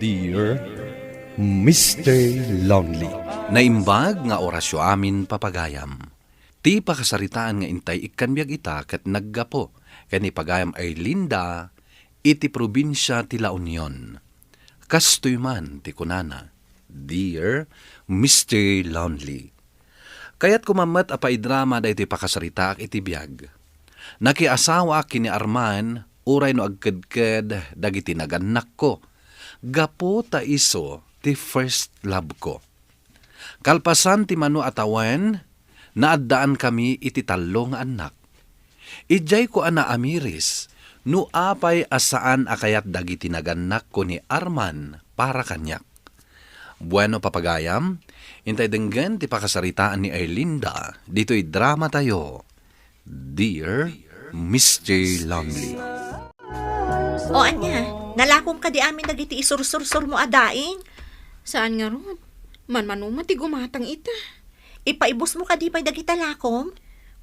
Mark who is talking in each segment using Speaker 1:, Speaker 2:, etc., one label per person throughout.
Speaker 1: Dear Mr. Lonely.
Speaker 2: Naimbag nga orasyo amin papagayam. Ti pakasaritaan nga intay ikanbiag ita ket naggapo. Kani pagayam ay Linda, iti probinsya ti La Union. Kastoy man ti kunana, Dear Mr. Lonely. Kaya't kumamat apaidrama da iti pakasarita iti biyag. Nakiasawa kini Arman, uray no agkedked dagiti naganak ko. Gapo ta iso ti first love ko. Kalpasan ti mano atawan, naaddaan kami iti talo nga anak. Ijay ko ana amiris, no apay asaan akayat dagiti naganak ko ni Arman para kanyak. Bueno papagayam, intay denggan ti pakasaritaan ni Erlinda, dito'y drama tayo. Dear Mr. Lonely.
Speaker 3: O anya, nalakom ka di amin dagiti isur-sur-sur mo adaing.
Speaker 4: Saan nga ron? Man-manuman ti gumatang ita.
Speaker 3: Ipaibos mo ka di pa'y dagita lakom.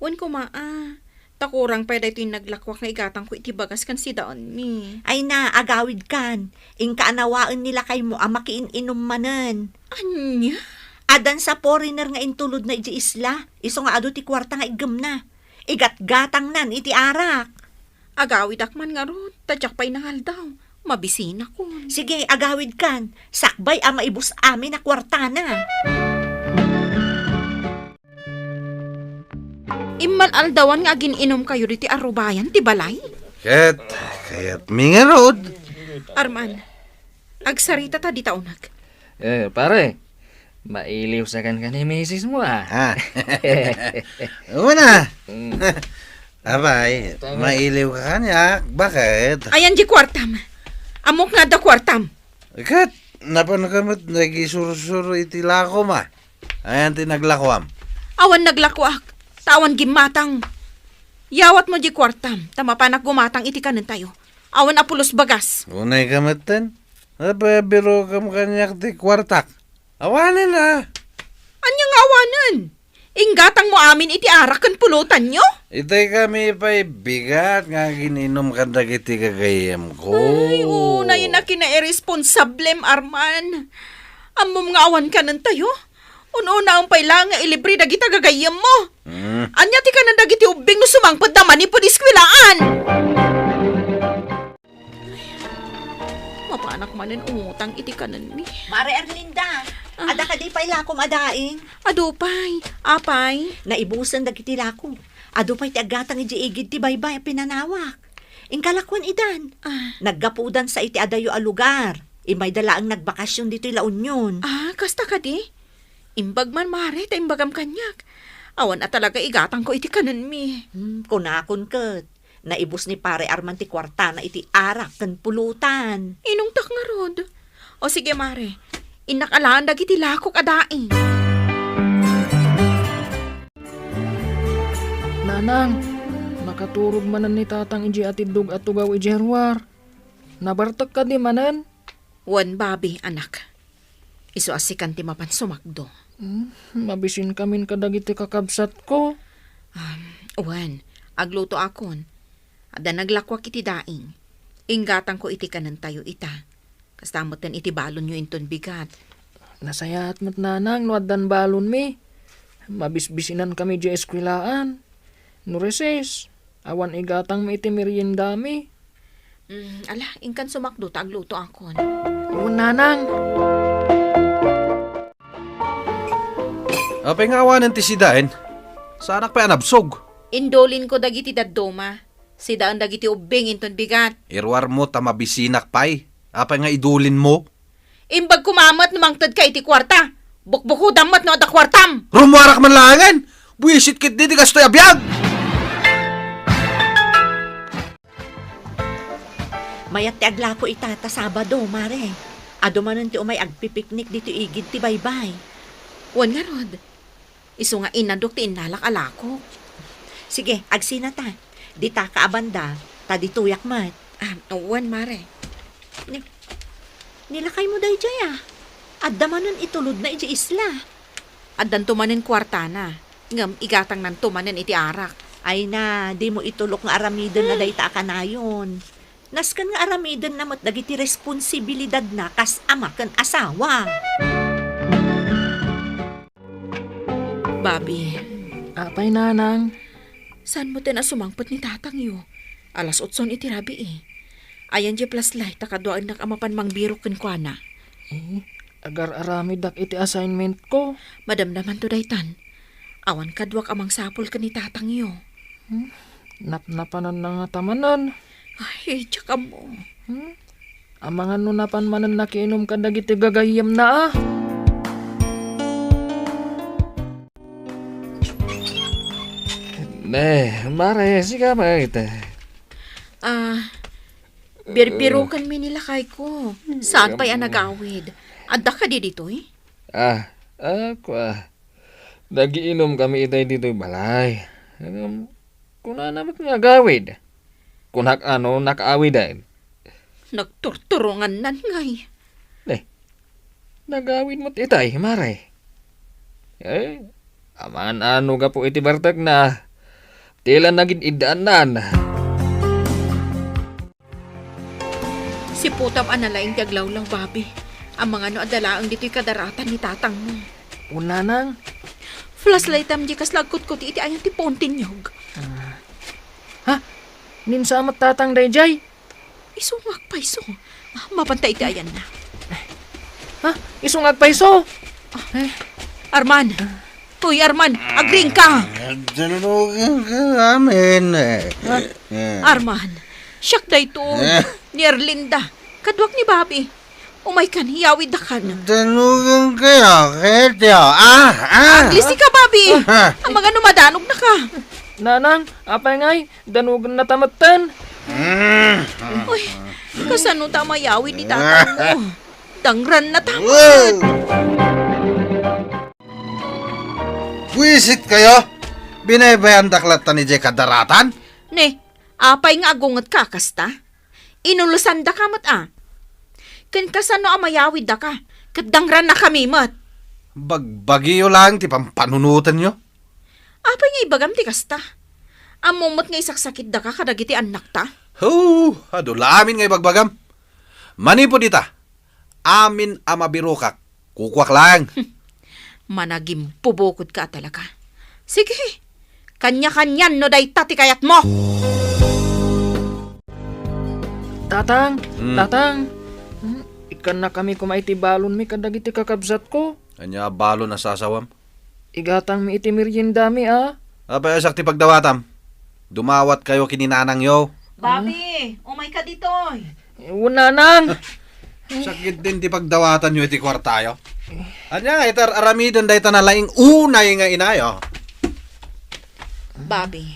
Speaker 4: Wan ko maa. Takurang pa ito yung naglakwak na igatang ko iti bagas kan si daon mi.
Speaker 3: Ay na, agawid kan. Inkaanawaan nila kay mo amakiin-inom manen.
Speaker 4: Anya?
Speaker 3: Adan sa foreigner nga intulod na iti isla. Iso nga ado ti kwarta nga igem na. Igat-gatang nan iti arak.
Speaker 4: Agawid akman nga ron. Tadyak pa'y nangal daw. Mabisin ako.
Speaker 3: Sige, agawid kan. Sakbay ang maibus amin na kwarta na.
Speaker 4: Imal aldawan nga gininom kayo diti arubayan, ti balay?
Speaker 2: Kaya't mingarod.
Speaker 4: Arman, agsarita ta di taunag.
Speaker 5: Pare, mailiw sa kan ni misis mo
Speaker 2: Ha? Una. Abay, mailiw ka kanya. Bakit?
Speaker 4: Ayan di kwartam. Amok nga da kwartam.
Speaker 2: Kat, napanagamit nagisuro-suro iti lakom Ayan tinaglakwam.
Speaker 4: Awan naglakwak. Tawan gimatang. Yawat mo di kwartam. Tama pa gumatang iti kanan tayo. Awan apulos bagas.
Speaker 2: Unay kamatan. Biro kam kanyak ti kwartak. Awanin na.
Speaker 4: Anyang awanan? Inggatang mo amin iti arakan pulutan nyo?
Speaker 2: Itay kami pa'y bigat nga gininom ka dagiti kagayam ko.
Speaker 4: Ay, na yun na kina-irresponsablem, Arman. Amom nga awan ka nan tayo. Una ang paila nga ilibre dagita gagayam mo. Anya ti ka nan dagiti ubing no sumangpad naman ni padiskwilaan. Mapanak manen umutang iti kanan mi.
Speaker 3: Mare Erlinda, ada ka di pa'y lakom adaing.
Speaker 4: Adupay, apay.
Speaker 3: Naibusan dagiti lakom. Ado pa'y ti agatang iti igid ti baybay pinanawak. Ingkalakwan idan. Naggapudan sa iti adayo a lugar. Imay dala ang nagbakasyon dito La Union.
Speaker 4: Kasta ka di? Imbag man mare, ta imbagam kanyak. Awan at talaga igatang ko iti kanan mi.
Speaker 3: Kunakon ket. Naibus ni pare Arman ti kwarta na iti arak ken pulutan.
Speaker 4: Inong tak nga rod. O sige mare, inakalaan dagiti lakok adaing.
Speaker 5: Nanang, nakaturog manan ni tatang iji atidug at tugaw iji herwar. Nabartak ka di manan?
Speaker 4: Wan babi, anak. Iso asikan ti mapan sumakdo.
Speaker 5: Mabisin kamin kadagiti kakabsat ko.
Speaker 4: Wan, agluto akon. Ada naglakwak iti daing. Inggatang ko iti kanan tayo ita. Kastamotan iti balon nyo inton bigat.
Speaker 5: Nasayat mat nanang, nuaddan balon mi. Mabisbisinan kami di eskwilaan. Nureses, awan igatang mi iti merienda mi.
Speaker 4: Ala, ingkan sumakdo ta agluto akon.
Speaker 5: Nanang.
Speaker 2: Apay nga awanan ti sidain. Sa anak pa anabsog.
Speaker 4: Indolin ko dagiti daddoma. Si daan dagiti ubing inton bigat.
Speaker 2: Irwar mo tamabisinak pay. Apay nga idulin mo.
Speaker 4: Imbag kumamat namangtad ka iti kwarta. Bukbuko damat no ada kwartam.
Speaker 2: Rumuarak man langan. Buisit kit di kastoy abiyag.
Speaker 3: Mayat ti aglako itata Sabado, mare. Ado manen ti umay agpipiknik dito igid ti baybay.
Speaker 4: Wan nga rod. Iso nga inadok ti inalak alako.
Speaker 3: Sige, agsina ta. Di ta kaabanda, ta dituyak mat.
Speaker 4: Wan mare.
Speaker 3: Nilakay mo day jaya. Adda manen itulod na iti isla.
Speaker 4: Addan tumanen kwarta na. Ngam igatang nan tumanen iti arak.
Speaker 3: Ay na, di mo itulok nga aramidon na day ta kanayon. Naskan nga aramidon na mo't dagiti responsibilidad na kas ama ken asawa.
Speaker 4: Bobby,
Speaker 5: Apay nanang,
Speaker 4: saan mo na sumangpot ni tatang yo? Alas 8 iti rabi eh. Ayan di plus light, takaduan na kamapan mang biro ken kuana.
Speaker 5: agar arami dak iti assignment ko.
Speaker 4: Madam naman to daytan. Awan kadwak amang sapol ken ni tatang yo.
Speaker 5: Napnapanan na nga tamanan.
Speaker 4: Ay, tsaka mo.
Speaker 5: Amangan no napan manan nakiinom ka dagiti gagayem na ah. Mare, siga ba ito?
Speaker 4: Birbirukan mi nila kay ko. Saan pa yan nagawid? Adda ka di dito eh?
Speaker 5: Ako nagiinom kami itay dito balay. Kuna naman nga gawid. Kunak ano, nakaawid ay.
Speaker 4: Nagturturungan nan ngay.
Speaker 5: Nagawid mo't itay, mare. Aman ano ka po iti bartak na. Tila naging idaanan.
Speaker 4: Si Putam analaing jaglawlaw, Bobby. Ang mga no adalaang dito'y kadaratan ni tatang mo.
Speaker 5: Una nang.
Speaker 4: Flashlight am di kas lagkot-kot iti ayan ti pontinyog.
Speaker 5: Ninsa amat tatang dayjay.
Speaker 4: Isungak pa iso. Mapantay iti ayan na.
Speaker 5: Isungag paiso.
Speaker 4: Arman! Uy, Arman! Agring ka!
Speaker 1: Danugan ka amin.
Speaker 4: Arman! Siyak da ito. Ni Erlinda. Kadwak ni Bobby. Umay kan, hiyawid da kan.
Speaker 1: Danugan kayo, ketyo.
Speaker 4: Aglisi ka, Bobby! Ang mga numadanog na ka.
Speaker 5: Nanang, apay ngay, danugan na tamatan.
Speaker 4: Uy, kasano tama yawid ni tatang mo? Dangran na tama.
Speaker 1: Wisit kayo? Binabayan daklatan ni Jay kadaratan?
Speaker 4: Ne, apay nga agungat ka, kasta. Inulusan da ka mat Ken kasano amayawid da ka? Kadangran na kami mat.
Speaker 1: Bagbagiyo lang, ti pampanunutan nyo.
Speaker 4: Apay nga ibagam ti kasta. Amumot nga isaksakit da ka kadagiti anak ta.
Speaker 2: Adulamin nga ibagbagam. Manipod ita. Amin amabirokak. Kukwak lang.
Speaker 4: Managim pubukod ka talaga. Sige, kanya-kanyan no day tati kayat mo.
Speaker 5: Tatang, ikan na kami kumaiti balon mi kadagiti kakabsat ko.
Speaker 2: Anya balo na sasawam.
Speaker 5: Igatang mi iti merienda mi
Speaker 2: Apay asak ti pagdawatam. Dumawat kayo kininanang yo.
Speaker 4: Bobby, umay ka dito.
Speaker 5: Una nang.
Speaker 2: Sakit din ti pagdawatan nyo iti kwartayo. Anya nga itar aramidon day tanalaing unay nga inayo.
Speaker 4: Bobby,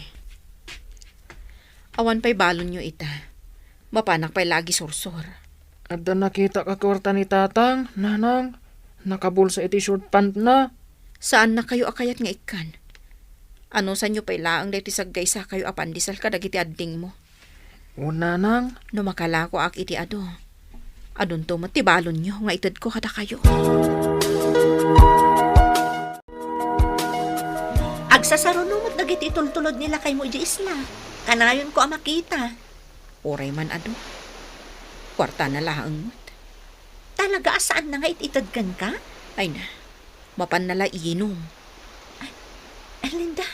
Speaker 4: awan pa'y balon nyo ita. Mapanak pa'y lagi sursur.
Speaker 5: Adda nakita ka kwarta ni tatang, nanang. Nakabulsa iti short pant na.
Speaker 4: Saan na kayo akayat nga ikan? Ano sa nyo pa'y laang dahi saggay sa kayo apandisal ka dagiti adding mo?
Speaker 5: Una nang.
Speaker 4: No makalako ak iti ado. Adun to ti balon nyo nga itad ko kada kayo.
Speaker 3: Agsasarunumot dagiti itultulod nila kay mo iti isla. Kanayon ko ang makita.
Speaker 4: Oray man ado. Kwarta na laang mo't.
Speaker 3: Talaga asaan na nga ititadgan ka?
Speaker 4: Ay na, mapan nala iinom.
Speaker 3: Erlinda,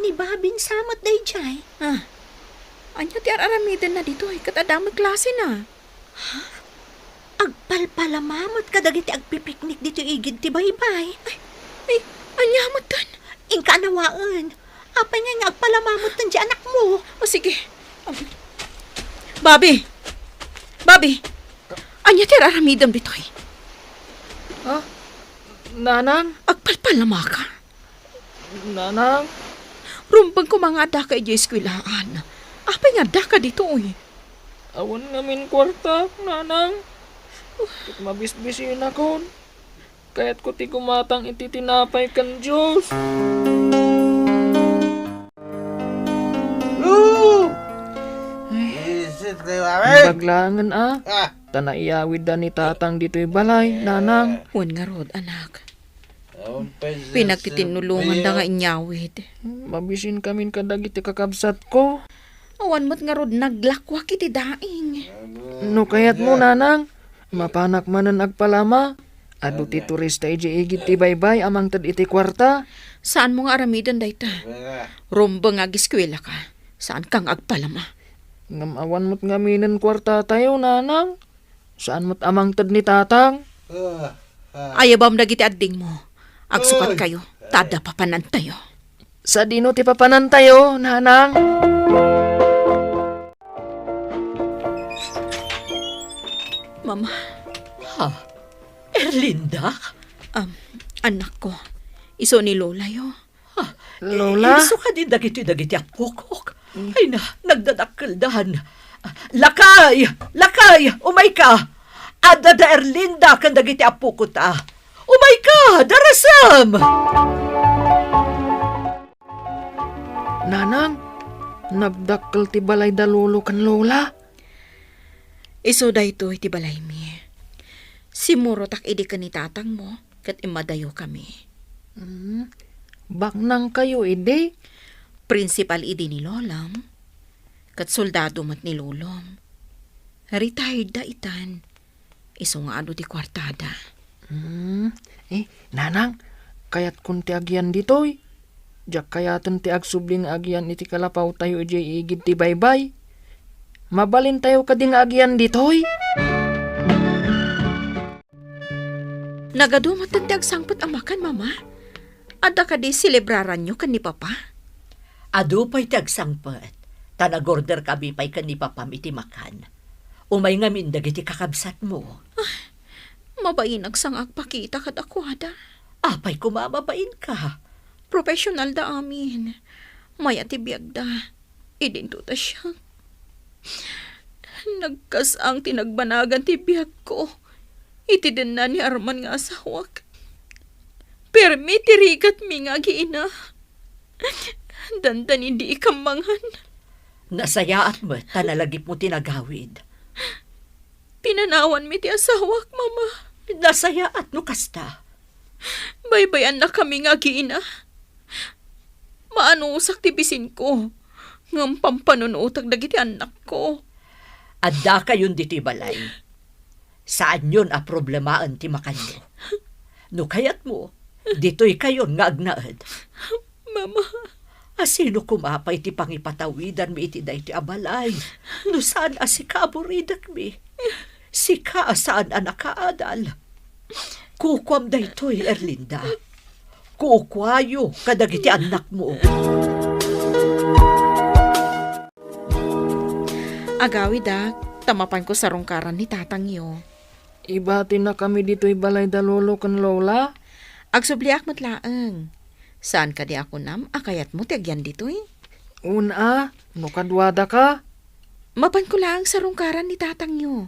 Speaker 3: ni Babin samot day jay.
Speaker 4: Anya ti aramiden na dito ay katadamag klase na.
Speaker 3: Agpalpalamamot ka dagiti agpipiknik dito igid ti baybay.
Speaker 4: Ay, anya mo tan.
Speaker 3: Ingka anawaan. Apay nga agpalamamot tan di anak mo.
Speaker 4: O sige. Bobby! Anya ti aramiden dito ay.
Speaker 5: Nanang,
Speaker 4: Agpalpalama ka.
Speaker 5: nanang.
Speaker 4: Rumpang ko mga ada ka iti eskwilaan. Apay nga ada ka dito ay.
Speaker 5: Awan ngamin kwarta, nanang. Mabisbisin ako. Kaya't ko ti kumatang iti tinapay kan Diyos.
Speaker 1: Wisit kayo amin.
Speaker 5: Baglangan Tanaiyawid da ni tatang dito'y balay, nanang.
Speaker 4: Huwag nga rod, anak. Pinagtitinulungan da nga inyawid.
Speaker 5: Mabisin kamin kadagiti kakabsat ko.
Speaker 4: Awan mo't nga rod naglakwak iti daing.
Speaker 5: No kayat mo, nanang. Mapanak manan agpalama. Adu ti turista iji igit ti baybay amang tad iti kwarta.
Speaker 4: Saan mo nga aramidan dayta? Rumba nga giskwela ka. Saan kang agpalama?
Speaker 5: Ngamawan mo't ngaminan kwarta tayo, nanang. Saan mo't amang tad ni tatang?
Speaker 4: Ayabam dagiti adding mo. Agsukat kayo. Tada papanan tayo.
Speaker 5: Sa dino ti papanan tayo, nanang.
Speaker 4: Mama,
Speaker 3: Erlinda?
Speaker 4: anak ko. Iso ni Lola yo.
Speaker 5: Lola?
Speaker 3: Iso ka din dagiti apokok. Ay na, nagdadakkeldahan. Lakay! Lakay! Umay ka! Ada da Erlinda kan dagiti apokot Umay ka! Darasam!
Speaker 5: Nanang, nagdakkel ti balay da lolo kan Lola.
Speaker 4: Iso da ito iti balay mi. Simuro tak idi ka ni tatang mo, kat imadayo kami.
Speaker 5: Baknang kayo, ide.
Speaker 4: Principal idi ni Lolam, kat soldado mat ni Lolom. Retired da itan. Iso nga ado ti kwartada.
Speaker 5: Nanang, kayat kun ti agyan ditoy. Jak kayatan ti agsubling agyan iti kalapaw tayo iji igid ti baybay. Mabalin tayo kading agyan ditoy.
Speaker 4: Nagadumatan ti agsangpot amakan, mama. Ada ka di celebraran nyo kan ni papa?
Speaker 3: Ado pa'y tagsangpet. Tanagorder kami pa'y kan ni Papa iti makan. Umay nga mindag iti kakabsat mo.
Speaker 4: Mabain agsang agpakita kad akwada.
Speaker 3: Apay kumababain ka.
Speaker 4: Professional da amin. Maya ti biyag da. Idinto ta siya. Nagkasang tinagbanagan ti biyag ko. Iti din na ni Arman nga asawak. Permi tirigat mi nga giina. Dandan hindi ikamanghan.
Speaker 3: Nasayaat mo, tanalagip mo tinagawid.
Speaker 4: Pinanawan mi ti asawak, mama.
Speaker 3: Nasayaat no kasta.
Speaker 4: Baybayan na kami nga giina. Maano usak ti bisin ko. Ngam pampanunuotag dagiti anak ko.
Speaker 3: Adda kayon diti balay. Saan yun a problemaan ti makanyo? No kayat mo, dito'y kayon nga agnaed.
Speaker 4: Mama,
Speaker 3: Asino kumapay ti pangipatawidan mi iti day ti abalay? No saan asika aburidak mi? Sika saan anak kaadal? Kukwam daytoy, Erlinda. Kukwayo kadagiti anak mo.
Speaker 4: agawi da, tamapan ko sa rungkaran ni tatang yo.
Speaker 5: Ibati na kami dito'y balay da lolo kan lola.
Speaker 4: Agsubliak mo't laeng. Saan ka di ako nam, akayat mo tiagyan dito'y?
Speaker 5: Una, nukadwada ka.
Speaker 4: Mapan ko lang sa rungkaran ni tatang yo.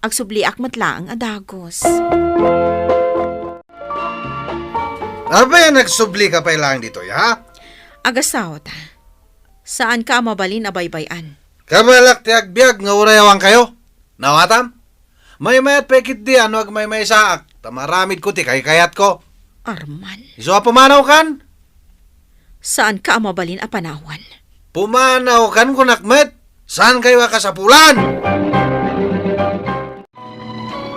Speaker 4: Agsubliak mo't laeng adagos.
Speaker 1: Ano ba yan nagsubli ka pa ilang dito, ha?
Speaker 4: Agasaw ta. Saan ka mabalin abaybayan?
Speaker 1: Kabalak ti agbyag nga urayawan kayo. Nawatam? May mayat pekit di ano ag may saak. Tamaramid ko ti kayat ko.
Speaker 4: Arman,
Speaker 1: Iso a pumanaw kan?
Speaker 4: saan ka mabalin a panawan?
Speaker 1: Pumanaw kan kunakmet. Saan kayo kasapulan?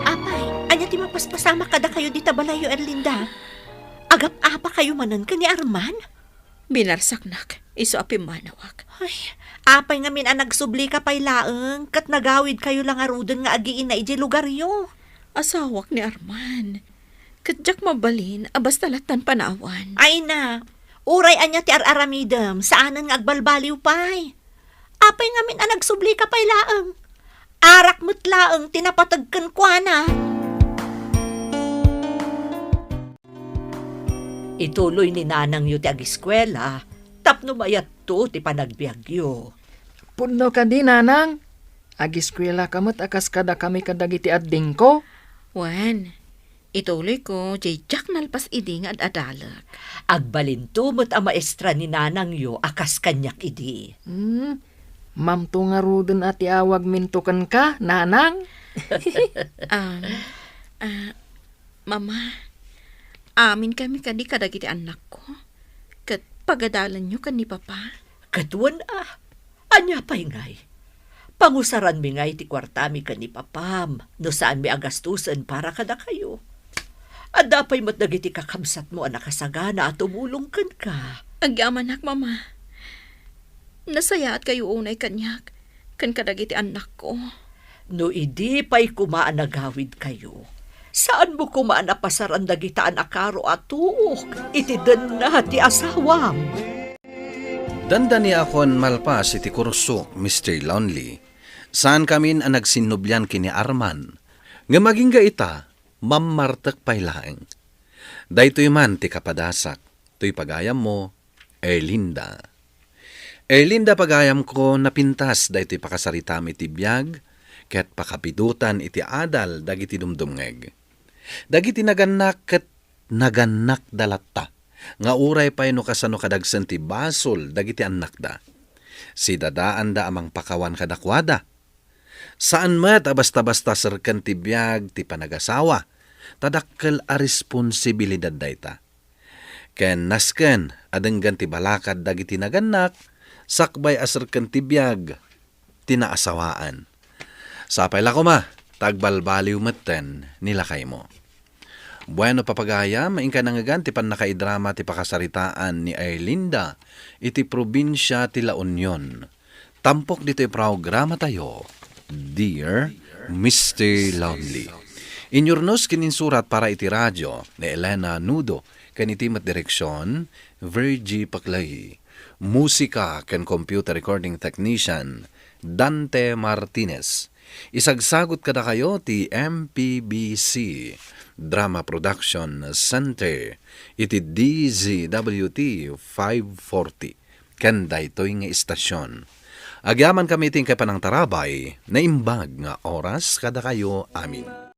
Speaker 3: Apay, anya ti mapaspasama kada kayo di tabalayo, Erlinda. Agap-apa kayo manan ka ni Arman?
Speaker 4: Binarsaknak, iso api manawak.
Speaker 3: Ay, apay nga min ang nagsubli ka pa'y laeng, kat nagawid kayo lang aruden nga agiin na iji lugar yo.
Speaker 4: Asawak ni Arman. Kadyak mabalin, abas talatan panawan.
Speaker 3: Ay na, uray anya ti ar-aramidem, saanan nga agbalbaliw pa'y. Apay nga min ang nagsubli ka pa'y laeng. Arak mo't laeng, tinapatagkan kwa na. Ituloy ni nanang yu ti agiskwela, tapno mayat to ti panagbiagyo.
Speaker 5: Puno ka di, nanang. Agiskwela kamot akas kada kami kadagiti adding ko.
Speaker 4: Wan, ituloy ko, jayjak nalpas idi nga adalag.
Speaker 3: Agbalintumot ang maestra ni nanang yu, akas kanyak idi.
Speaker 5: Mamto nga rudon ati awag mintukan ka, nanang.
Speaker 4: Mama, amin kami kadi kadagiti anak ko. Kat pagadalan nyo kan ni Papa.
Speaker 3: Katuan Anya pa'y ngay. Pangusaran mi ngay ti kwartami ka ni papam, no saan mi agastusan para kada kayo. At dapay mo't dagiti kakamsat mo anak kasagana at tumulong kan ka.
Speaker 4: Agyamanak, mama. Nasaya at kayo unay kanyak. Kan kadagiti anak ko.
Speaker 3: No idi pa'y kumaan nagawid kayo. Saan mo kumaan na pasaran dagita anak karo at tuok? Itidan na ti asawam.
Speaker 2: Danda ni akon malpas iti kurso, Mr. Lonely. Saan kamin ang nagsinubyan kini Arman? Nga maging ita, mamartak pailaeng. Daytoy man ti kapadasak, to'y pagayam mo, Erlinda. Erlinda pagayam ko napintas daytoy pakasaritam iti biyag, ket pakapidutan iti adal dagiti dumdumngeg. Dagiti naganak ket naganak dalatta, nga uray pay no kasano kadagsen ti basol dagiti anak da. Si dadaan da amang pakawan kadakwada. Saan met basta-basta serken ti biyag ti panagasawa, tadakkel a responsibilidad dayta. Ken nasken adenggan ti balakad dagiti naganak, sakbay aserken ti biyag tinaasawaan. Sapay lako ma, tagbalbaliw metten nilakay mo. Bueno papagaya, maingka nangagan ti panakaidrama ti pakasaritaan ni Erlinda iti probinsya ti La Union. Tampok dito'y programa tayo, Dear Mr. Lonely. Inyurnos kininsurat para iti radyo ni Elena Nudo, kaniti mat direksyon, Virgie Paclay. Musika ken computer recording technician, Dante Martinez. Isagsagot kada kayo ti MPBC Drama Production Center iti DZWT 540 kanda ito'y nga istasyon. Agyaman kami ting kay panang tarabay na imbag nga oras kada kayo amin.